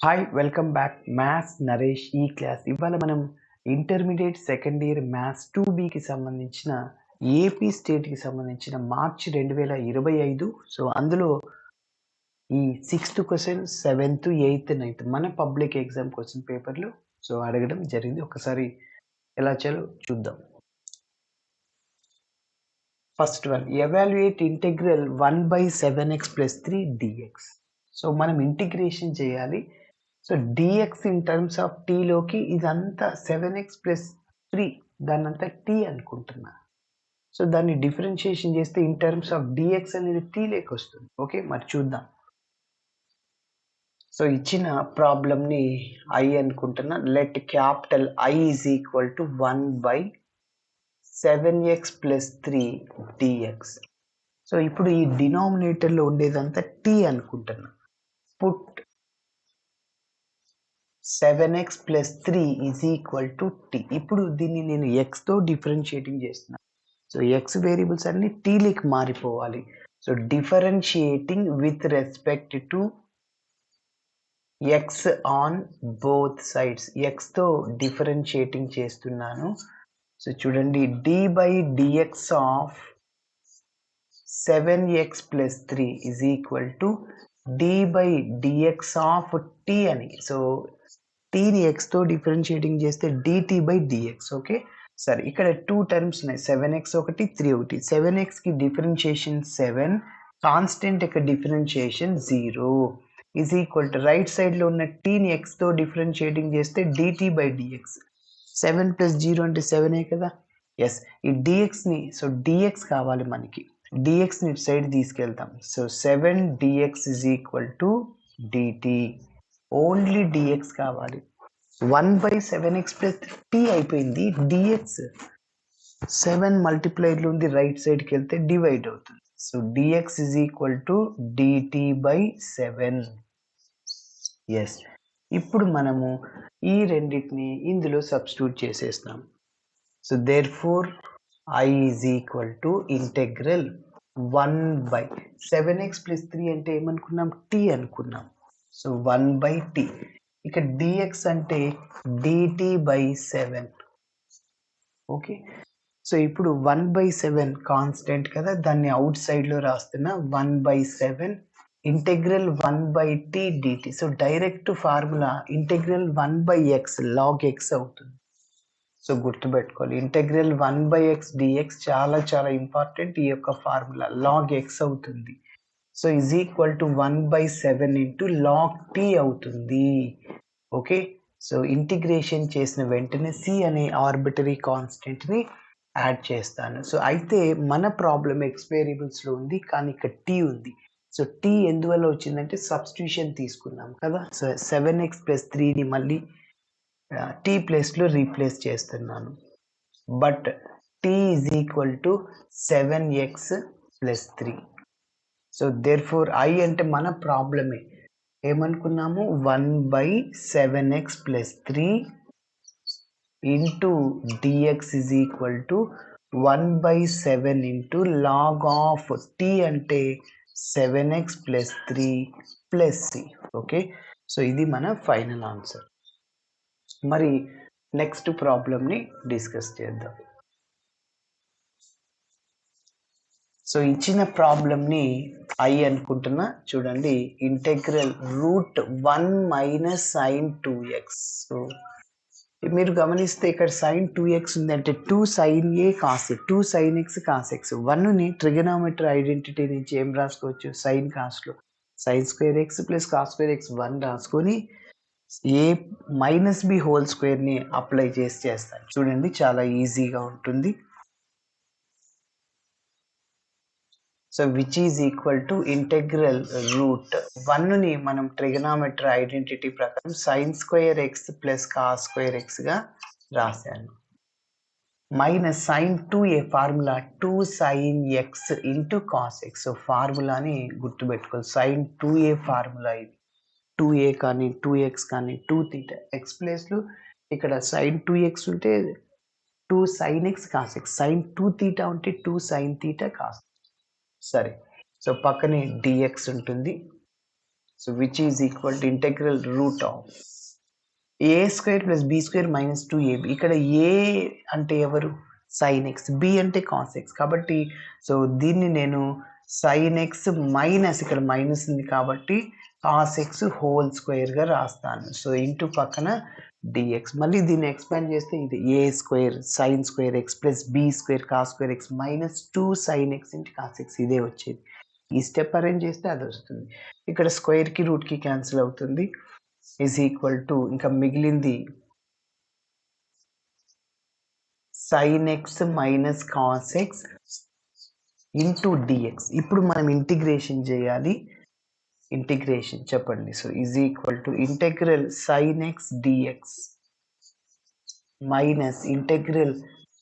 Hi welcome back maths Naresh ఈ class. ఇవాళ మనం ఇంటర్మీడియట్ సెకండ్ ఇయర్ మ్యాథ్స్ 2Bకి సంబంధించిన ఏపీ స్టేట్కి సంబంధించిన మార్చి 2025. సో అందులో ఈ 6th question 7th 8th 9th మన పబ్లిక్ ఎగ్జామ్ క్వశ్చన్ పేపర్లు సో అడగడం జరిగింది. ఒకసారి ఎలా చేయాలో చూద్దాం. First one, evaluate integral 1/7x + 3 dx. So మనం ఇంటిగ్రేషన్ చేయాలి. So dx in terms of టీలోకి ఇదంతా 7x + 3 దాన్నంతా టీ అనుకుంటున్నా. సో దాన్ని డిఫరెన్షియేషన్ చేస్తే ఇన్ టర్మ్స్ ఆఫ్ డిఎక్స్ అనేది టీ లేక వస్తుంది. ఓకే, మరి చూద్దాం. సో ఇచ్చిన ప్రాబ్లమ్ని ఐ అనుకుంటున్నా. Let capital I is equal to 1/7x + 3 dx. So ఇప్పుడు ఈ డినామినేటర్లో ఉండేదంతా టీ అనుకుంటున్నా. Put 7x + 3 is equal to t. ఇప్పుడు దీన్ని నేను ఎక్స్తో డిఫరెన్షియేటింగ్ చేస్తున్నాను. సో ఎక్స్ వేరియబుల్స్ అన్ని టీలోకి మారిపోవాలి. So differentiating with respect to x on both sides. ఎక్స్తో డిఫరెన్షియేటింగ్ చేస్తున్నాను. సో చూడండి, d/dx of 7x + 3 is equal to d/dx of t అని. సో టీని ఎక్స్తో డిఫరెన్షియేటింగ్ చేస్తే dt/dx. ఓకే, సరే ఇక్కడ 2 టర్మ్స్ ఉన్నాయి, 7x ఒకటి 3 ఒకటి. 7xకి డిఫరెన్షియేషన్ 7, కాన్స్టెంట్ యొక్క differentiation 0 is equal to right సైడ్లో ఉన్న టీని ఎక్స్తో డిఫరెన్షియేటింగ్ చేస్తే dt/dx. 7 + 0 అంటే 7 కదా. ఎస్, ఈ dxని, సో dx కావాలి మనకి. dxని ఇటు సైడ్ తీసుకెళ్తాం. So 7 dx is equal to dt. Only dx కావాలి. 1/7x + t అయిపోయింది. dx 7 మల్టిప్లైడ్లో ఉంది, రైట్ సైడ్కి వెళ్తే డివైడ్ అవుతుంది. So dx is equal to dt/7. Yes, ఇప్పుడు మనము ఈ రెండింటిని ఇందులో సబ్స్టిట్యూట్ చేసేస్తాం. So therefore I is equal to integral 1/7x + 3 అంటే ఏమనుకున్నాం, t అనుకున్నాం. So 1/t. ఇక dx అంటే dt/7. ఓకే, సో ఇప్పుడు 1/7 కాన్స్టెంట్ కదా, దాన్ని అవుట్ సైడ్లో రాస్తున్నా. 1/7 integral 1/t dt. So direct formula integral 1/x log x అవుతుంది. సో గుర్తుపెట్టుకోవాలి, ఇంటెగ్రల్ 1/x dx చాలా చాలా ఇంపార్టెంట్. ఈ యొక్క ఫార్ములా log x అవుతుంది. So is equal to 1/7 into log t అవుతుంది. ఓకే, సో ఇంటిగ్రేషన్ చేసిన వెంటనే c అనే ఆర్బిటరీ కాన్స్టెంట్ని యాడ్ చేస్తాను. సో అయితే మన ప్రాబ్లం ఎక్స్ వేరియబుల్స్లో ఉంది, కానీ ఇక్కడ t ఉంది. సో t ఎందువల్ల వచ్చిందంటే సబ్స్టిట్యూషన్ తీసుకున్నాం కదా. సో 7x + 3ని మళ్ళీ t ప్లేస్లో రీప్లేస్ చేస్తున్నాను. But t is equal to 7x + 3. So therefore I అంటే మన ప్రాబ్లమే ఏమనుకున్నాము, 1/7x + 3 into dx is equal to 1/7 into log of t అంటే 7x + 3 + c. ఓకే, సో ఇది మన ఫైనల్ ఆన్సర్. మరి నెక్స్ట్ ప్రాబ్లమ్ని డిస్కస్ చేద్దాం. సో ఇచ్చిన ప్రాబ్లమ్ని ఐ అనుకుంటున్నా. చూడండి, ఇంటెగ్రల్ √1 - sin 2x. సో మీరు గమనిస్తే ఇక్కడ sin 2x ఉంది అంటే 2 sin a cos a, 2 sin x cos x. 1ని ట్రిగనామెట్రీ ఐడెంటిటీ నుంచి ఏం రాసుకోవచ్చు, సైన్ కాస్ట్లో sin² x + cos² x 1 రాసుకొని a - b హోల్ స్క్వేర్ని అప్లై చేస్తాను. చూడండి, చాలా ఈజీగా ఉంటుంది. So which is equal to integral √1ని మనం ట్రిగనామెట్రీ ఐడెంటిటీ ప్రకారం sin² x + cos² xగా రాశాను. Minus sin 2a formula 2 sin x into cos x. So ఫార్ములాని గుర్తుపెట్టుకోవాలి. sin 2a ఫార్ములా ఇది. 2a కానీ 2x కానీ 2θ. x ప్లేస్లో ఇక్కడ sin 2x ఉంటే 2 sin x cos x, sin 2θ ఉంటే 2 sin θ cos. సరే, సో పక్కనే dx ఉంటుంది. So which is equal to integral root of a square plus b square minus 2ab. ఇక్కడ ఏ అంటే ఎవరు? సైన్ ఎక్స్, బి అంటే కాస్ ఎక్స్. కాబట్టి సో దీన్ని నేను సైన్ ఎక్స్ మైనస్, ఇక్కడ మైనస్ ఉంది కాబట్టి కాస్ ఎక్స్ హోల్ స్క్వేర్గా రాస్తాను. సో ఇంటూ పక్కన డిఎక్స్. మళ్ళీ దీన్ని ఎక్స్పాండ్ చేస్తే ఇది a square sine square x plus b square cos square x minus 2 sine x into cos x, ఇదే వచ్చేది. ఈ స్టెప్ అరేంజ్ చేస్తే అది వస్తుంది. ఇక్కడ స్క్వేర్కి రూట్కి క్యాన్సిల్ అవుతుంది. ఈజ్ ఈక్వల్ టు ఇంకా మిగిలింది sine x minus cos x into dx. ఇప్పుడు మనం ఇంటిగ్రేషన్ చేయాలి. ఇంటిగ్రేషన్ చెప్పండి. So is equal to integral sine x dx minus integral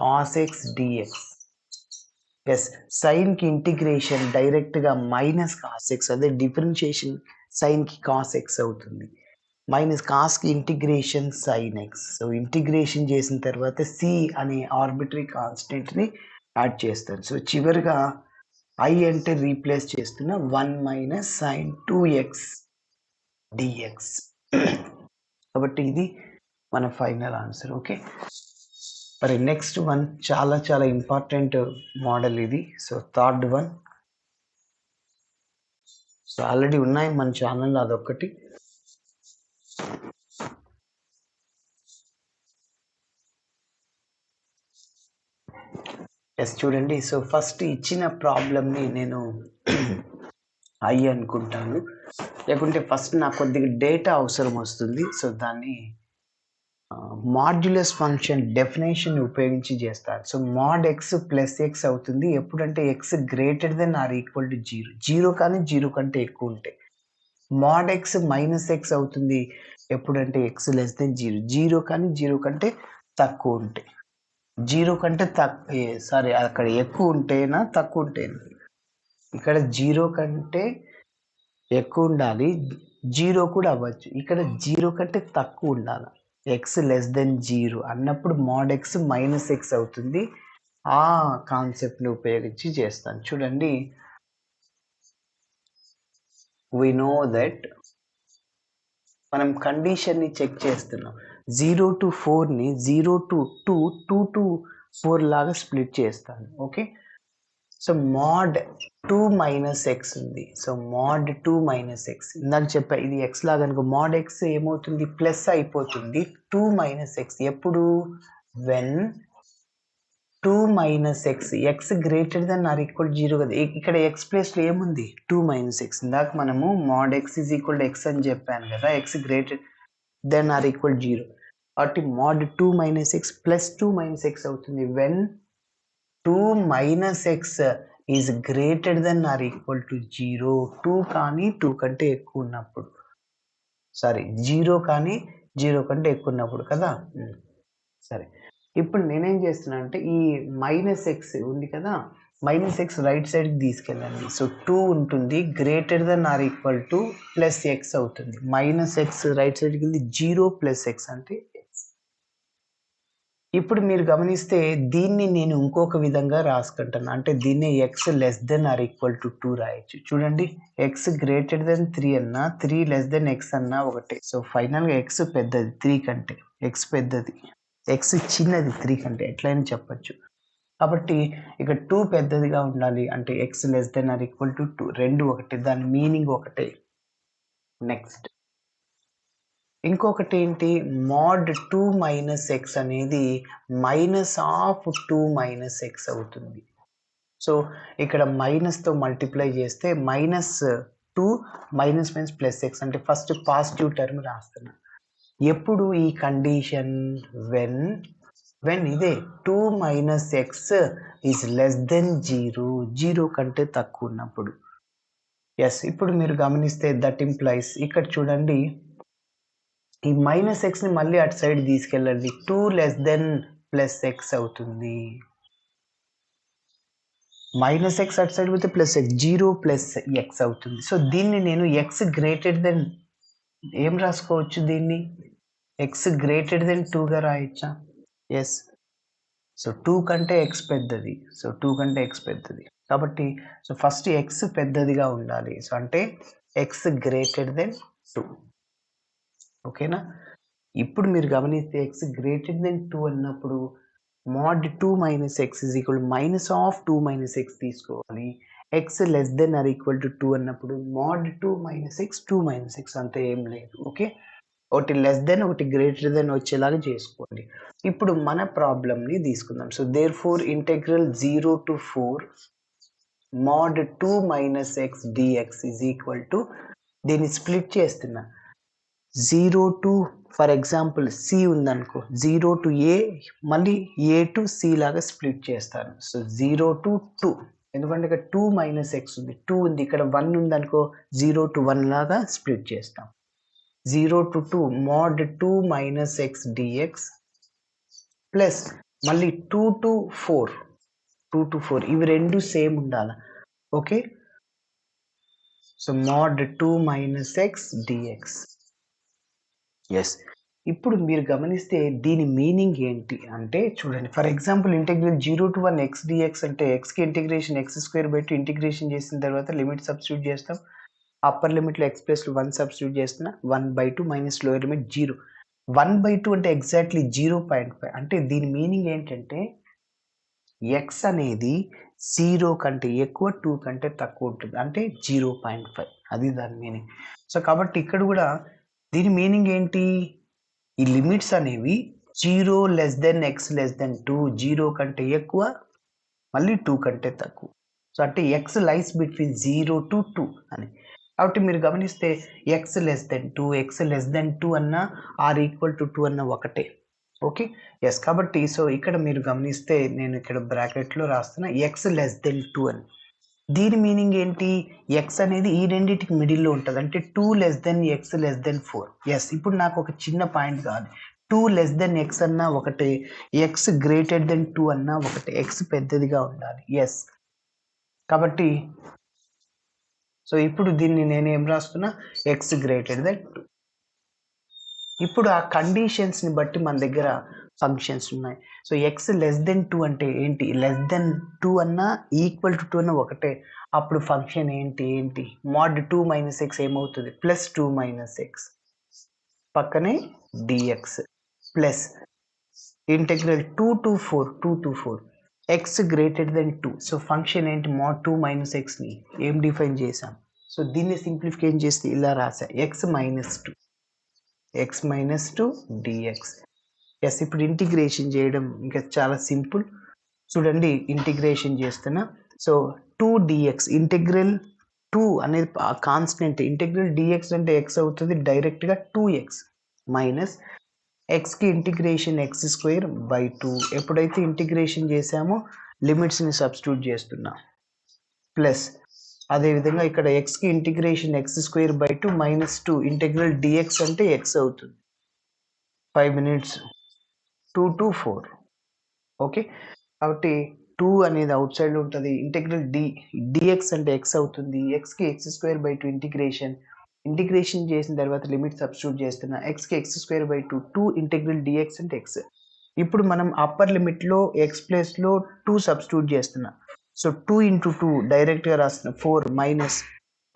cos x dx. Yes, సైన్కి ఇంటిగ్రేషన్ డైరెక్ట్గా మైనస్ కాస్ ఎక్స్, అదే డిఫరెన్షియేషన్ సైన్కి కాస్ ఎక్స్ అవుతుంది. మైనస్ కాస్కి integration sine x. So integration చేసిన తర్వాత సి అనే ఆర్బిటరీ కాన్స్టెంట్ని యాడ్ చేస్తాను. సో చివరిగా ఐ అంటే రీప్లేస్ చేస్తున్న 1 మైనస్ సైన్ 2x dx. కాబట్టి ఇది మన ఫైనల్ ఆన్సర్. ఓకే, మరి నెక్స్ట్ వన్ చాలా చాలా ఇంపార్టెంట్ మోడల్ ఇది. So third one. So already ఉన్నాయి మన ఛానల్లో, అదొకటి. ఎస్, చూడండి. సో ఫస్ట్ ఇచ్చిన ప్రాబ్లమ్ని నేను ఐ అనుకుంటాను, లేకుంటే ఫస్ట్ నాకు కొద్దిగా డేటా అవసరం వస్తుంది. సో దాన్ని మాడ్యులస్ ఫంక్షన్ డెఫినేషన్ ఉపయోగించి చేస్తారు. So mod x plus x అవుతుంది ఎప్పుడంటే x greater than or equal to 0, 0 కానీ 0 కంటే ఎక్కువ ఉంటాయి. మాడ్ ఎక్స్ మైనస్ ఎక్స్ అవుతుంది ఎప్పుడంటే ఎక్స్ లెస్ దెన్ 0, 0 కానీ 0 కంటే తక్కువ ఉంటాయి. 0 కంటే సారీ అక్కడ ఎక్కువ ఉంటేనా తక్కువ ఉంటేనా? ఇక్కడ 0 కంటే ఎక్కువ ఉండాలి, 0 కూడా అవ్వచ్చు. ఇక్కడ 0 కంటే తక్కువ ఉండాలి. ఎక్స్ లెస్ దెన్ 0 అన్నప్పుడు మాడ్ ఎక్స్ మైనస్ ఎక్స్ అవుతుంది. ఆ కాన్సెప్ట్ని ఉపయోగించి చేస్తాను. చూడండి, we know that మనం కండిషన్ని చెక్ చేస్తున్నాం. 0 to 4ని 0 to 2, 2 to 4 లాగా స్ప్లిట్ చేస్తాను. Okay, so mod 2 minus x ఉంది. సో మాడ్ 2 మైనస్ ఎక్స్ ఇందాక చెప్పా, ఇది ఎక్స్ లాగా అనుకో. మాడ్ ఎక్స్ ఏమవుతుంది? ప్లస్ అయిపోతుంది 2 మైనస్ ఎక్స్. ఎప్పుడు? When 2 minus x, x greater than or equal 0 కదా. ఇక్కడ ఎక్స్ ప్లేస్లో ఏముంది? 2 మైనస్ ఎక్స్. ఇందాక మనము mod x is equal to x అని చెప్పాను కదా, x greater than or equal 0. కాబట్టి mod 2 minus x plus 2 minus x అవుతుంది when 2 minus x is greater than or equal to 0. 2 కానీ 2 కంటే ఎక్కువ ఉన్నప్పుడు, సారీ 0 కానీ 0 కంటే ఎక్కువ ఉన్నప్పుడు కదా. సరే, ఇప్పుడు నేనేం చేస్తున్నా అంటే ఈ మైనస్ ఎక్స్ ఉంది కదా, మైనస్ ఎక్స్ రైట్ సైడ్కి తీసుకెళ్ళండి. సో 2 ఉంటుంది greater than or equal to plus x అవుతుంది. మైనస్ ఎక్స్ రైట్ సైడ్కి వెళ్ళి 0 ప్లస్ ఎక్స్ అంటే ఎక్స్. ఇప్పుడు మీరు గమనిస్తే దీన్ని నేను ఇంకొక విధంగా రాసుకుంటాను. అంటే దీన్ని x less than or equal to 2 రాయొచ్చు. చూడండి, ఎక్స్ గ్రేటర్ దెన్ 3 అన్నా 3 లెస్ దెన్ ఎక్స్ అన్నా ఒకటే. సో ఫైనల్గా ఎక్స్ పెద్దది 3 కంటే, ఎక్స్ పెద్దది, ఎక్స్ చిన్నది 3 కంటే, ఎట్లయినా చెప్పచ్చు. కాబట్టి ఇక్కడ 2 పెద్దదిగా ఉండాలి అంటే x less than or equal to 2, రెండు ఒకటే, దాని మీనింగ్ ఒకటే. నెక్స్ట్ ఇంకొకటి ఏంటి? మాడ్ 2 మైనస్ ఎక్స్ అనేది మైనస్ ఆఫ్ 2 మైనస్ ఎక్స్ అవుతుంది. సో ఇక్కడ మైనస్తో మల్టిప్లై చేస్తే minus 2 minus minus plus x అంటే ఫస్ట్ పాజిటివ్ టర్మ్ రాస్తున్నా. ఎప్పుడు ఈ కండిషన్? వెన్ ఇదే 2 minus x is less than 0, 0 కంటే తక్కువ ఉన్నప్పుడు. ఎస్, ఇప్పుడు మీరు గమనిస్తే దట్ ఇంప్లైస్, ఇక్కడ చూడండి ఈ మైనస్ ఎక్స్ని మళ్ళీ అటు సైడ్ తీసుకెళ్ళండి. 2 లెస్ దెన్ ప్లస్ ఎక్స్ అవుతుంది. మైనస్ ఎక్స్ అటు సైడ్ పోతే ప్లస్ ఎక్స్, 0 ప్లస్ ఎక్స్ అవుతుంది. సో దీన్ని నేను ఎక్స్ గ్రేటర్ దెన్ ఏం రాసుకోవచ్చు? దీన్ని ఎక్స్ గ్రేటర్ దెన్ 2గా రాయొచ్చా? ఎస్, సో 2 కంటే ఎక్స్ పెద్దది. సో 2 కంటే ఎక్స్ పెద్దది కాబట్టి సో ఫస్ట్ ఎక్స్ పెద్దదిగా ఉండాలి. సో అంటే ఎక్స్ గ్రేటర్ దెన్ 2. ఓకేనా? ఇప్పుడు మీరు గమనిస్తే ఎక్స్ గ్రేటర్ దెన్ 2 అన్నప్పుడు mod 2 minus x is equal to minus of 2 minus x తీసుకోవాలి. X less than or equal to 2 అన్నప్పుడు mod 2 minus x 2 minus x అంతే, ఏం లేదు. ఓకే, ఒకటి లెస్ దెన్ ఒకటి గ్రేటర్ దెన్ వచ్చేలాగా చేసుకోండి. ఇప్పుడు మన ప్రాబ్లమ్ని తీసుకుందాం. So therefore integral 0 to 4 mod 2 minus x dx is equal to, దీన్ని స్ప్లిట్ చేస్తున్నా, 0 to ఫర్ ఎగ్జాంపుల్ సి ఉందనుకో, 0 to a మళ్ళీ a to c లాగా స్ప్లిట్ చేస్తాను. సో 0 to 2, ఎందుకంటే ఇక్కడ 2 మైనస్ ఎక్స్ ఉంది, 2 ఉంది, ఇక్కడ 1 ఉందనుకో 0 to 1 లాగా స్ప్లిట్ చేస్తాం. 0 to 2 mod 2 minus x dx plus మళ్ళీ 2 to 4 ఇవి రెండు సేమ్ ఉండాలి. Okay, so mod 2 minus x dx. Yes, ఇప్పుడు మీరు గమనిస్తే దీని మీనింగ్ ఏంటి అంటే చూడండి, for example integral 0 to 1 x dx అంటే ఎక్స్కి ఇంటిగ్రేషన్ x² ఇంటిగ్రేషన్ చేసిన తర్వాత లిమిట్ సబ్స్టిట్యూట్ చేస్తాం. అప్పర్ లిమిట్లో x ప్లస్ 1 సబ్స్టిట్యూట్ చేస్తున్నా, 1/2 మైనస్ లోయర్ లిమిట్ 0. 1/2 అంటే ఎగ్జాక్ట్లీ 0.5. అంటే దీని మీనింగ్ ఏంటంటే x అనేది 0 కంటే ఎక్కువ, 2 కంటే తక్కువ ఉంటుంది, అంటే 0.5, అది దాని మీనింగ్. సో కాబట్టి ఇక్కడ కూడా దీని మీనింగ్ ఏంటి, ఈ లిమిట్స్ అనేవి 0 less than x less then 2, 0 కంటే ఎక్కువ మళ్ళీ 2 కంటే తక్కువ. సో అంటే ఎక్స్ లైస్ బిట్వీన్ 0 to 2 అని. కాబట్టి మీరు గమనిస్తే X less then 2, X less then 2 అన్నా ఆర్ ఈక్వల్ టు 2 అన్న ఒకటే. ఓకే, ఎస్, కాబట్టి సో ఇక్కడ మీరు గమనిస్తే నేను ఇక్కడ బ్రాకెట్లో రాస్తున్నా ఎక్స్ లెస్ దెన్ 2 అని. దీని మీనింగ్ ఏంటి, ఎక్స్ అనేది ఈ రెండింటికి మిడిల్లో ఉంటుంది, అంటే 2 less than x less than 4. Yes, ఇప్పుడు నాకు ఒక చిన్న పాయింట్ కాదు, 2 లెస్ దెన్ ఎక్స్ అన్నా ఒకటే, ఎక్స్ గ్రేటర్ దెన్ 2 అన్నా ఒకటే, ఎక్స్ పెద్దదిగా ఉండాలి. ఎస్, కాబట్టి సో ఇప్పుడు దీన్ని నేను ఏం రాస్తున్నా, ఎక్స్ గ్రేటర్ దెన్ 2. ఇప్పుడు ఆ కండిషన్స్ని బట్టి మన దగ్గర ఫంక్షన్స్ ఉన్నాయి. సో ఎక్స్ లెస్ దెన్ 2 అంటే ఏంటి, లెస్ దెన్ 2 అన్నా ఈక్వల్ టు 2 అన్నా ఒకటే, అప్పుడు ఫంక్షన్ ఏంటి mod 2 మైనస్ ఎక్స్ ఏమవుతుంది, ప్లస్ 2 మైనస్ ఎక్స్ పక్కనే dx plus integral 2 to 4 X greater then 2. So function ఏంటి, mod 2 మైనస్ ఎక్స్ని ఏం డిఫైన్ చేసాం, సో దీన్ని సింప్లిఫికేషన్ చేస్తే ఇలా రాసా, ఎక్స్ మైనస్ 2 dx. ఎస్, ఇప్పుడు ఇంటిగ్రేషన్ చేయడం ఇంకా చాలా సింపుల్. చూడండి, ఇంటిగ్రేషన్ చేస్తున్నా. సో 2 dx, ఇంటెగ్రల్ 2 అనేది కాన్స్టెంట్, ఇంటెగ్రల్ dx అంటే x అవుతుంది, డైరెక్ట్గా 2x మైనస్ ఎక్స్కి ఇంటిగ్రేషన్ x²/2. ఎప్పుడైతే ఇంటిగ్రేషన్ చేసామో లిమిట్స్ని సబ్స్టిట్యూట్ చేస్తున్నా, ప్లస్ అదేవిధంగా ఇక్కడ ఎక్స్కి integration x²/2 minus 2 integral dx అంటే x అవుతుంది. 5 minutes 2 to 4. ఓకే, కాబట్టి 2 అనేది అవుట్ సైడ్ ఉంటుంది, ఇంటెగ్రల్ dx అంటే x అవుతుంది, ఎక్స్కి x²/2 ఇంటిగ్రేషన్ చేసిన తర్వాత లిమిట్ సబ్స్టిట్యూట్ చేస్తున్నా, ఎక్స్కి x²/2 2 ఇంటెగ్రల్ dx అంటే x. ఇప్పుడు మనం అప్పర్ లిమిట్లో x ప్లేస్లో 2 సబ్స్టిట్యూట్ చేస్తున్నా, సో 2 into 2 డైరెక్ట్గా రాస్తున్నా, 4 మైనస్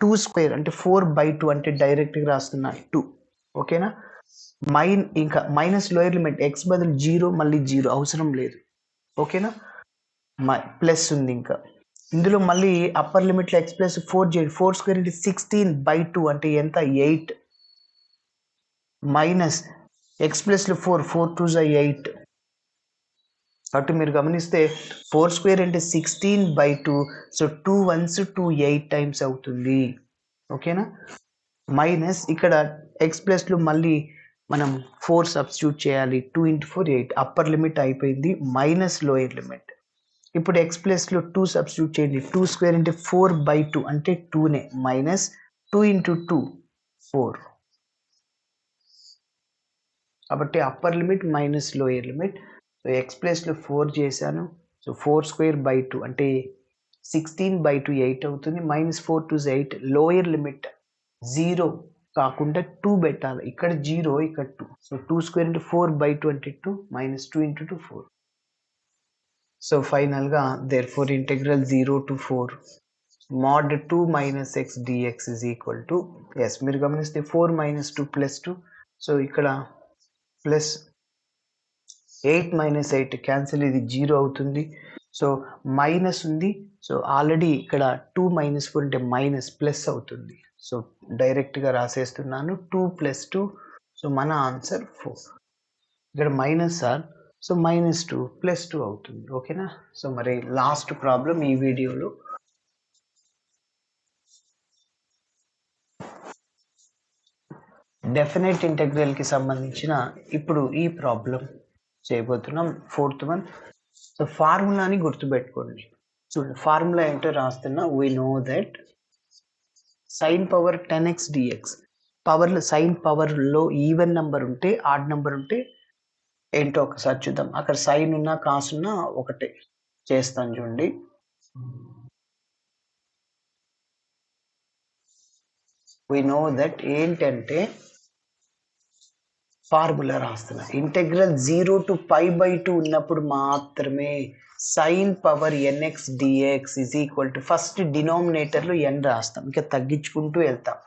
2² అంటే 4/2 అంటే డైరెక్ట్గా రాస్తున్నా 2. ఓకేనా, ఇంకా మైనస్ లోయర్ లిమిట్ x బదులు 0 మళ్ళీ 0 అవసరం లేదు. ఓకేనా, ప్లస్ ఉంది, ఇంకా ఇందులో మళ్ళీ అప్పర్ లిమిట్లో x ప్లస్ 4² అంటే 16/2 అంటే ఎంత, 8 మైనస్ x ప్లస్లో 4 2s 8. కాబట్టి మీరు గమనిస్తే 4² అంటే 16/2, సో 2 1s 2 8 టైమ్స్ అవుతుంది. ఓకేనా, మైనస్ ఇక్కడ ఎక్స్ ప్లస్లో మళ్ళీ మనం 4 సబ్స్టిట్యూట్ చేయాలి, 2 into 4 8, అప్పర్ లిమిట్ అయిపోయింది, మైనస్ లోయర్ లిమిట్. ఇప్పుడు ఎక్స్ ప్లస్లో 2 సబ్స్టిట్యూట్ చేయండి, 2² అంటే 4/2 అంటే 2నే, మైనస్ 2 into 2 4. కాబట్టి upper limit minus lower limit. So X ప్లస్లో 4 చేశాను, సో 4²/2 అంటే 16/2 8 అవుతుంది, మైనస్ 4 2s 8. లోయర్ లిమిట్ 0 కాకుండా 2 పెట్టాలి, ఇక్కడ 0 ఇక్కడ 2, సో 2² అంటే 4/2 అంటే 2 మైనస్ 2 into 2 4. సో ఫైనల్గా there four integral 0 to 4 mod 2 minus x dx is equal to, yes, మీరు గమనిస్తే 4 minus 2 plus 2, సో ఇక్కడ ప్లస్ 8 minus 8 క్యాన్సిల్, ఇది 0 అవుతుంది. సో మైనస్ ఉంది, సో ఆల్రెడీ ఇక్కడ 2 minus 4 అంటే మైనస్ ప్లస్ అవుతుంది. సో డైరెక్ట్గా రాసేస్తున్నాను 2 plus 2, సో మన ఆన్సర్ 4. ఇక్కడ minus or, so minus 2 plus 2 అవుతుంది. ఓకేనా? సో మరి లాస్ట్ ప్రాబ్లం ఈ వీడియోలో, డెఫినెట్ ఇంటెగ్రల్కి సంబంధించిన ఇప్పుడు ఈ ప్రాబ్లం చేయబోతున్నాం, 4th వన్. సో ఫార్ములాని గుర్తుపెట్టుకోండి. చూడండి, ఫార్ములా ఏంటో రాస్తున్నా. We know that sine power 10x dx, పవర్లో సైన్ పవర్లో ఈవెన్ నెంబర్ ఉంటే, ఆడ్ నెంబర్ ఉంటే ఏంటో ఒకసారి చూద్దాం. అక్కడ సైన్ ఉన్నా కాస్ ఉన్నా ఒకటే. చేస్తాను చూడండి. వీ నో దట్ ఏంటంటే ఫార్ములా రాస్తున్నా. ఇంటెగ్రల్ 0 to π/2 ఉన్నప్పుడు మాత్రమే sine power nx dx is equal to, first డినామినేటర్లో n రాస్తాం, ఇంకా తగ్గించుకుంటూ వెళ్తాం.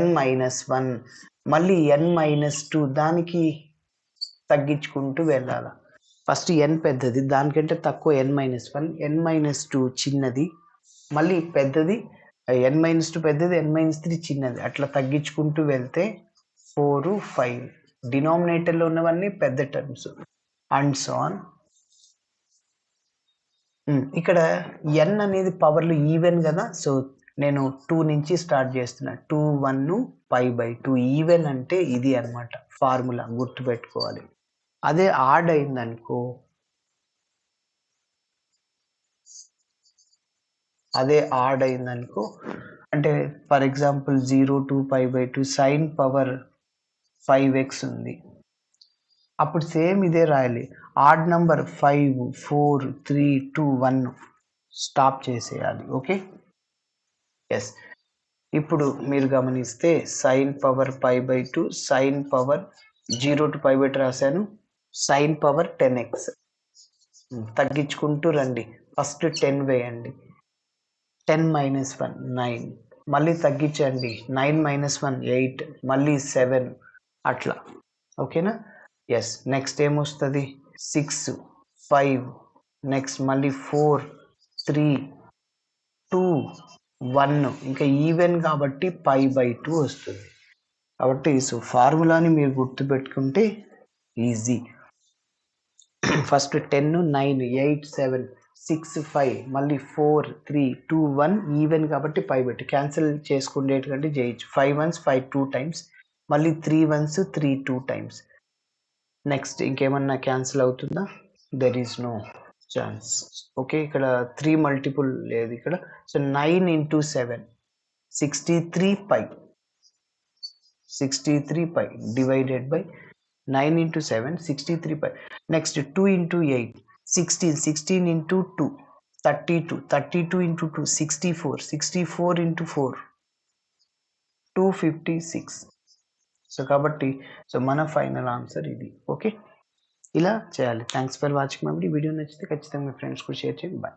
n-1, మళ్ళీ n-2, దానికి తగ్గించుకుంటూ వెళ్ళాలి. ఫస్ట్ n పెద్దది, దానికంటే తక్కువ n-1, n-2 చిన్నది, మళ్ళీ పెద్దది, n-2 పెద్దది, n-3 చిన్నది, అట్లా తగ్గించుకుంటూ వెళ్తే 4, 5 డినామినేటర్లో ఉన్నవన్నీ పెద్ద టర్మ్స్ అండ్ సో ఆన్. ఇక్కడ n అనేది పవర్లు ఈవెన్ కదా, సో నేను 2 నుంచి స్టార్ట్ చేస్తున్నా. 2, 1 π/2 ఈవెన్ అంటే ఇది అన్నమాట ఫార్ములా, గుర్తుపెట్టుకోవాలి. అదే ఆడ్ అయిందనుకో, అంటే for example 0 to π/2 sine power 5x ఉంది, అప్పుడు సేమ్ ఇదే రాయాలి. ఆడ్ నంబర్ 5, 4, 3, 2, 1 స్టాప్ చేసేయాలి. Okay, yes. ఇప్పుడు మీరు గమనిస్తే sine power 5/2, sine power 0 to π/2 రాశాను, సైన్ పవర్ 10x. తగ్గించుకుంటూ రండి. ఫస్ట్ 10 వేయండి, 10 - 1 9, మళ్ళీ తగ్గించండి, 9 - 1 8, మళ్ళీ 7, అట్లా. ఓకేనా? ఎస్. నెక్స్ట్ ఏమొస్తుంది? 6, 5, నెక్స్ట్ మళ్ళీ 4, 3, 2, 1, ఇంకా ఈవెన్ కాబట్టి π/2 వస్తుంది. కాబట్టి సో ఫార్ములాని మీరు గుర్తుపెట్టుకుంటే ఈజీ. ఫస్ట్ 10, 9, 8, 7, 6, 5, మళ్ళీ 4, 3, 2, 1 ఈవెన్ కాబట్టి π/2 క్యాన్సిల్ చేసుకునేటంటే చేయొచ్చు. 5 ones 5 2 times, మళ్ళీ 3 ones 3 2 times. నెక్స్ట్ ఇంకేమన్నా క్యాన్సిల్ అవుతుందా? There is no chance. Okay, ఇక్కడ 3 మల్టిపుల్ లేదు ఇక్కడ. So 9 into 7 63 π divided by 9 into 7 63 π. Next 2 into 8 16 into 2 32 into 2 64 into 4 256. So కాబట్టి సో మన ఫైనల్ ఆన్సర్ ఇది. ఓకే, ఇలా చేయాలి. Thanks for watching my video. నచ్చితే ఖచ్చితంగా మీ ఫ్రెండ్స్ కూడా షేర్ చేయండి. బాయ్.